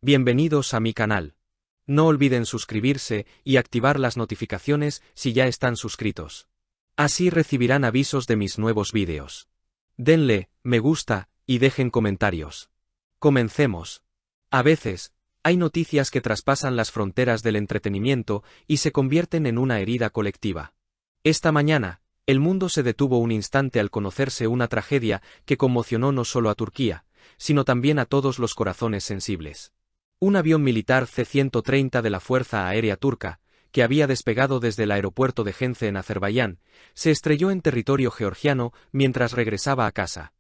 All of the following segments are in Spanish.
Bienvenidos a mi canal. No olviden suscribirse y activar las notificaciones si ya están suscritos. Así recibirán avisos de mis nuevos vídeos. Denle me gusta y dejen comentarios. Comencemos. A veces, hay noticias que traspasan las fronteras del entretenimiento y se convierten en una herida colectiva. Esta mañana, el mundo se detuvo un instante al conocerse una tragedia que conmocionó no solo a Turquía, sino también a todos los corazones sensibles. Un avión militar C-130 de la Fuerza Aérea Turca, que había despegado desde el aeropuerto de Gence en Azerbaiyán, se estrelló en territorio georgiano mientras regresaba a casa.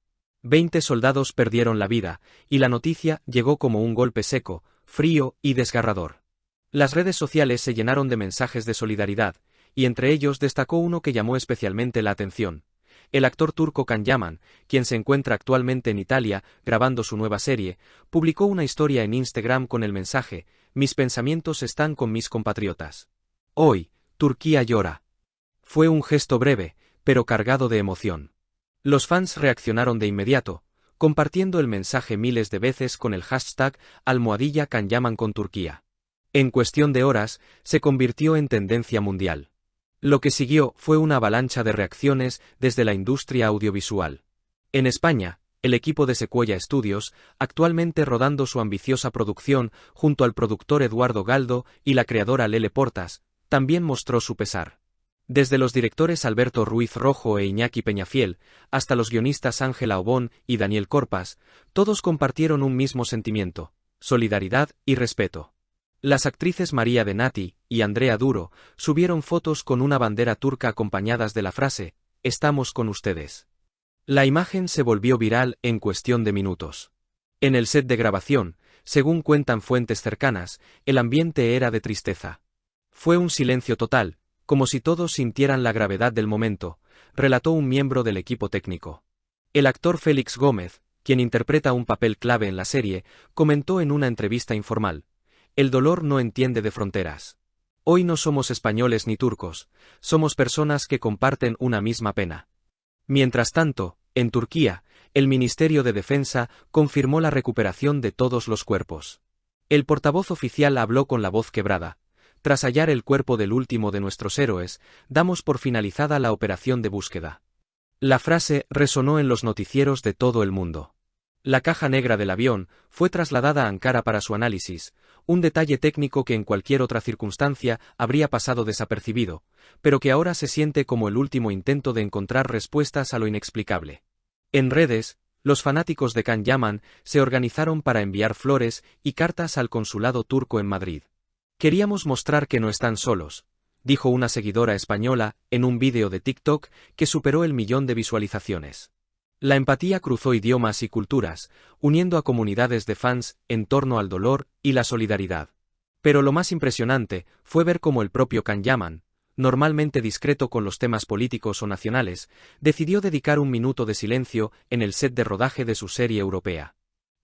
20 soldados perdieron la vida, y la noticia llegó como un golpe seco, frío y desgarrador. Las redes sociales se llenaron de mensajes de solidaridad, y entre ellos destacó uno que llamó especialmente la atención. El actor turco Can Yaman, quien se encuentra actualmente en Italia grabando su nueva serie, publicó una historia en Instagram con el mensaje: "Mis pensamientos están con mis compatriotas. Hoy, Turquía llora". Fue un gesto breve, pero cargado de emoción. Los fans reaccionaron de inmediato, compartiendo el mensaje miles de veces con el hashtag #Can Yaman con Turquía. En cuestión de horas, se convirtió en tendencia mundial. Lo que siguió fue una avalancha de reacciones desde la industria audiovisual. En España, el equipo de Sequoia Studios, actualmente rodando su ambiciosa producción junto al productor Eduardo Galdo y la creadora Lele Portas, también mostró su pesar. Desde los directores Alberto Ruiz Rojo e Iñaki Peñafiel, hasta los guionistas Ángela Obón y Daniel Corpas, todos compartieron un mismo sentimiento: solidaridad y respeto. Las actrices María de Nati y Andrea Duro subieron fotos con una bandera turca acompañadas de la frase: "Estamos con ustedes". La imagen se volvió viral en cuestión de minutos. En el set de grabación, según cuentan fuentes cercanas, el ambiente era de tristeza. Fue un silencio total, como si todos sintieran la gravedad del momento, relató un miembro del equipo técnico. El actor Félix Gómez, quien interpreta un papel clave en la serie, comentó en una entrevista informal: "El dolor no entiende de fronteras. Hoy no somos españoles ni turcos, somos personas que comparten una misma pena". Mientras tanto, en Turquía, el Ministerio de Defensa confirmó la recuperación de todos los cuerpos. El portavoz oficial habló con la voz quebrada: "Tras hallar el cuerpo del último de nuestros héroes, damos por finalizada la operación de búsqueda". La frase resonó en los noticieros de todo el mundo. La caja negra del avión fue trasladada a Ankara para su análisis, un detalle técnico que en cualquier otra circunstancia habría pasado desapercibido, pero que ahora se siente como el último intento de encontrar respuestas a lo inexplicable. En redes, los fanáticos de Can Yaman se organizaron para enviar flores y cartas al consulado turco en Madrid. "Queríamos mostrar que no están solos", dijo una seguidora española en un vídeo de TikTok que superó el 1.000.000 de visualizaciones. La empatía cruzó idiomas y culturas, uniendo a comunidades de fans en torno al dolor y la solidaridad. Pero lo más impresionante fue ver cómo el propio Can Yaman, normalmente discreto con los temas políticos o nacionales, decidió dedicar un minuto de silencio en el set de rodaje de su serie europea.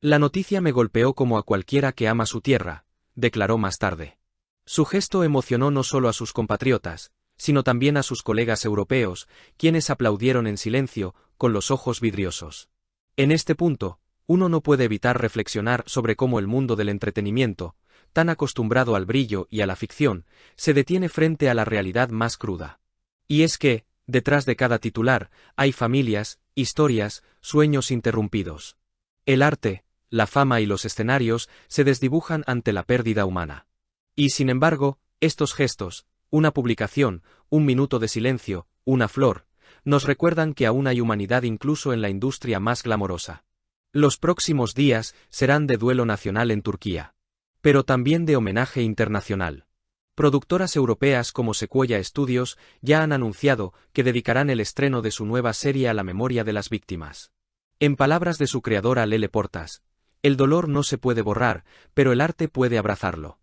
"La noticia me golpeó como a cualquiera que ama su tierra", declaró más tarde. Su gesto emocionó no solo a sus compatriotas, sino también a sus colegas europeos, quienes aplaudieron en silencio, con los ojos vidriosos. En este punto, uno no puede evitar reflexionar sobre cómo el mundo del entretenimiento, tan acostumbrado al brillo y a la ficción, se detiene frente a la realidad más cruda. Y es que, detrás de cada titular, hay familias, historias, sueños interrumpidos. El arte, la fama y los escenarios se desdibujan ante la pérdida humana. Y sin embargo, estos gestos, una publicación, un minuto de silencio, una flor, nos recuerdan que aún hay humanidad incluso en la industria más glamorosa. Los próximos días serán de duelo nacional en Turquía, pero también de homenaje internacional. Productoras europeas como Sequoia Studios ya han anunciado que dedicarán el estreno de su nueva serie a la memoria de las víctimas. En palabras de su creadora Lele Portas: "El dolor no se puede borrar, pero el arte puede abrazarlo".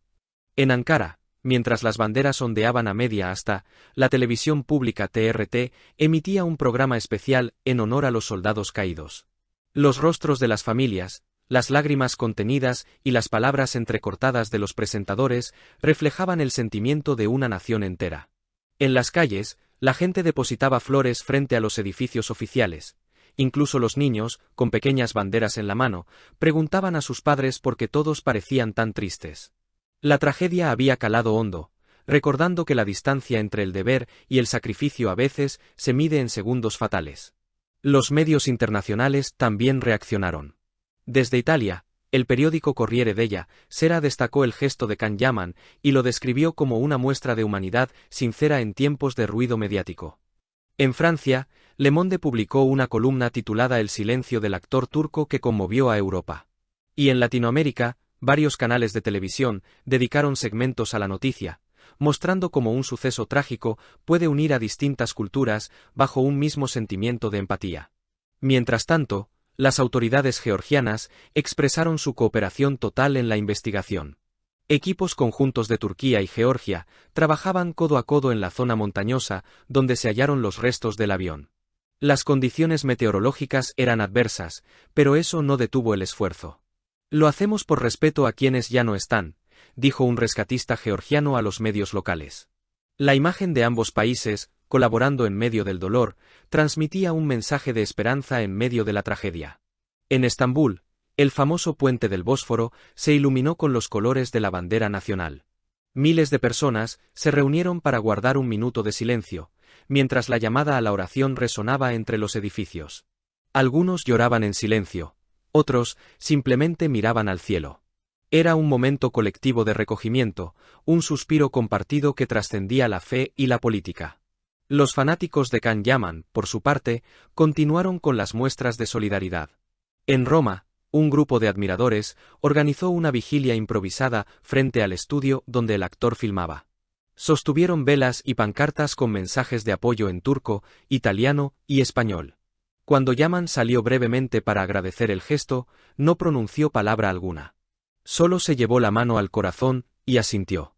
En Ankara, mientras las banderas ondeaban a media asta, la televisión pública TRT emitía un programa especial en honor a los soldados caídos. Los rostros de las familias, las lágrimas contenidas y las palabras entrecortadas de los presentadores reflejaban el sentimiento de una nación entera. En las calles, la gente depositaba flores frente a los edificios oficiales, Incluso los niños, con pequeñas banderas en la mano, preguntaban a sus padres por qué todos parecían tan tristes. La tragedia había calado hondo, recordando que la distancia entre el deber y el sacrificio a veces se mide en segundos fatales. Los medios internacionales también reaccionaron. Desde Italia, el periódico Corriere della Sera destacó el gesto de Can Yaman y lo describió como una muestra de humanidad sincera en tiempos de ruido mediático. En Francia, Le Monde publicó una columna titulada El silencio del actor turco que conmovió a Europa. Y en Latinoamérica, varios canales de televisión dedicaron segmentos a la noticia, mostrando cómo un suceso trágico puede unir a distintas culturas bajo un mismo sentimiento de empatía. Mientras tanto, las autoridades georgianas expresaron su cooperación total en la investigación. Equipos conjuntos de Turquía y Georgia trabajaban codo a codo en la zona montañosa donde se hallaron los restos del avión. Las condiciones meteorológicas eran adversas, pero eso no detuvo el esfuerzo. Lo hacemos por respeto a quienes ya no están, dijo un rescatista georgiano a los medios locales. La imagen de ambos países, colaborando en medio del dolor, transmitía un mensaje de esperanza en medio de la tragedia. En Estambul, el famoso puente del Bósforo se iluminó con los colores de la bandera nacional. Miles de personas se reunieron para guardar un minuto de silencio, mientras la llamada a la oración resonaba entre los edificios. Algunos lloraban en silencio, otros simplemente miraban al cielo. Era un momento colectivo de recogimiento, un suspiro compartido que trascendía la fe y la política. Los fanáticos de Can Yaman, por su parte, continuaron con las muestras de solidaridad. En Roma, un grupo de admiradores organizó una vigilia improvisada frente al estudio donde el actor filmaba. Sostuvieron velas y pancartas con mensajes de apoyo en turco, italiano y español. Cuando Yaman salió brevemente para agradecer el gesto, no pronunció palabra alguna. Solo se llevó la mano al corazón y asintió.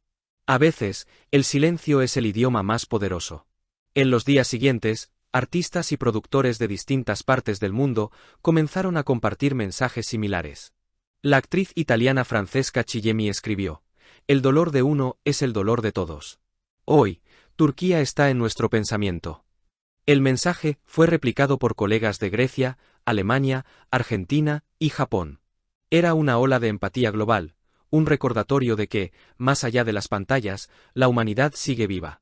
A veces, el silencio es el idioma más poderoso. En los días siguientes, artistas y productores de distintas partes del mundo comenzaron a compartir mensajes similares. La actriz italiana Francesca Chillemi escribió: «El dolor de uno es el dolor de todos. Hoy, Turquía está en nuestro pensamiento». El mensaje fue replicado por colegas de Grecia, Alemania, Argentina y Japón. Era una ola de empatía global, un recordatorio de que, más allá de las pantallas, la humanidad sigue viva.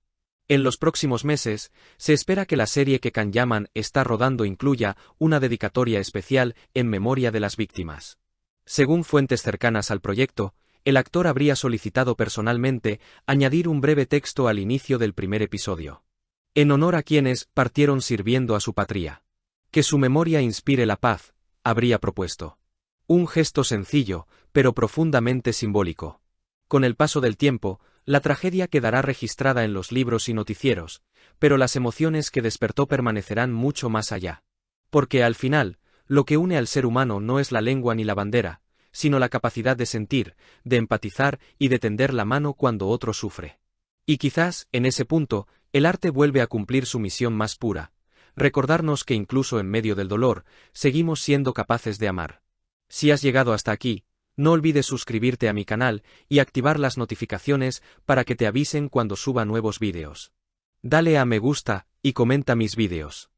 En los próximos meses, se espera que la serie que Can Yaman está rodando incluya una dedicatoria especial en memoria de las víctimas. Según fuentes cercanas al proyecto, el actor habría solicitado personalmente añadir un breve texto al inicio del primer episodio. En honor a quienes partieron sirviendo a su patria. Que su memoria inspire la paz, habría propuesto. Un gesto sencillo, pero profundamente simbólico. Con el paso del tiempo, la tragedia quedará registrada en los libros y noticieros, pero las emociones que despertó permanecerán mucho más allá. Porque al final, lo que une al ser humano no es la lengua ni la bandera, sino la capacidad de sentir, de empatizar y de tender la mano cuando otro sufre. Y quizás, en ese punto, el arte vuelve a cumplir su misión más pura, recordarnos que incluso en medio del dolor, seguimos siendo capaces de amar. Si has llegado hasta aquí, no olvides suscribirte a mi canal y activar las notificaciones para que te avisen cuando suba nuevos vídeos. Dale a me gusta y comenta mis vídeos.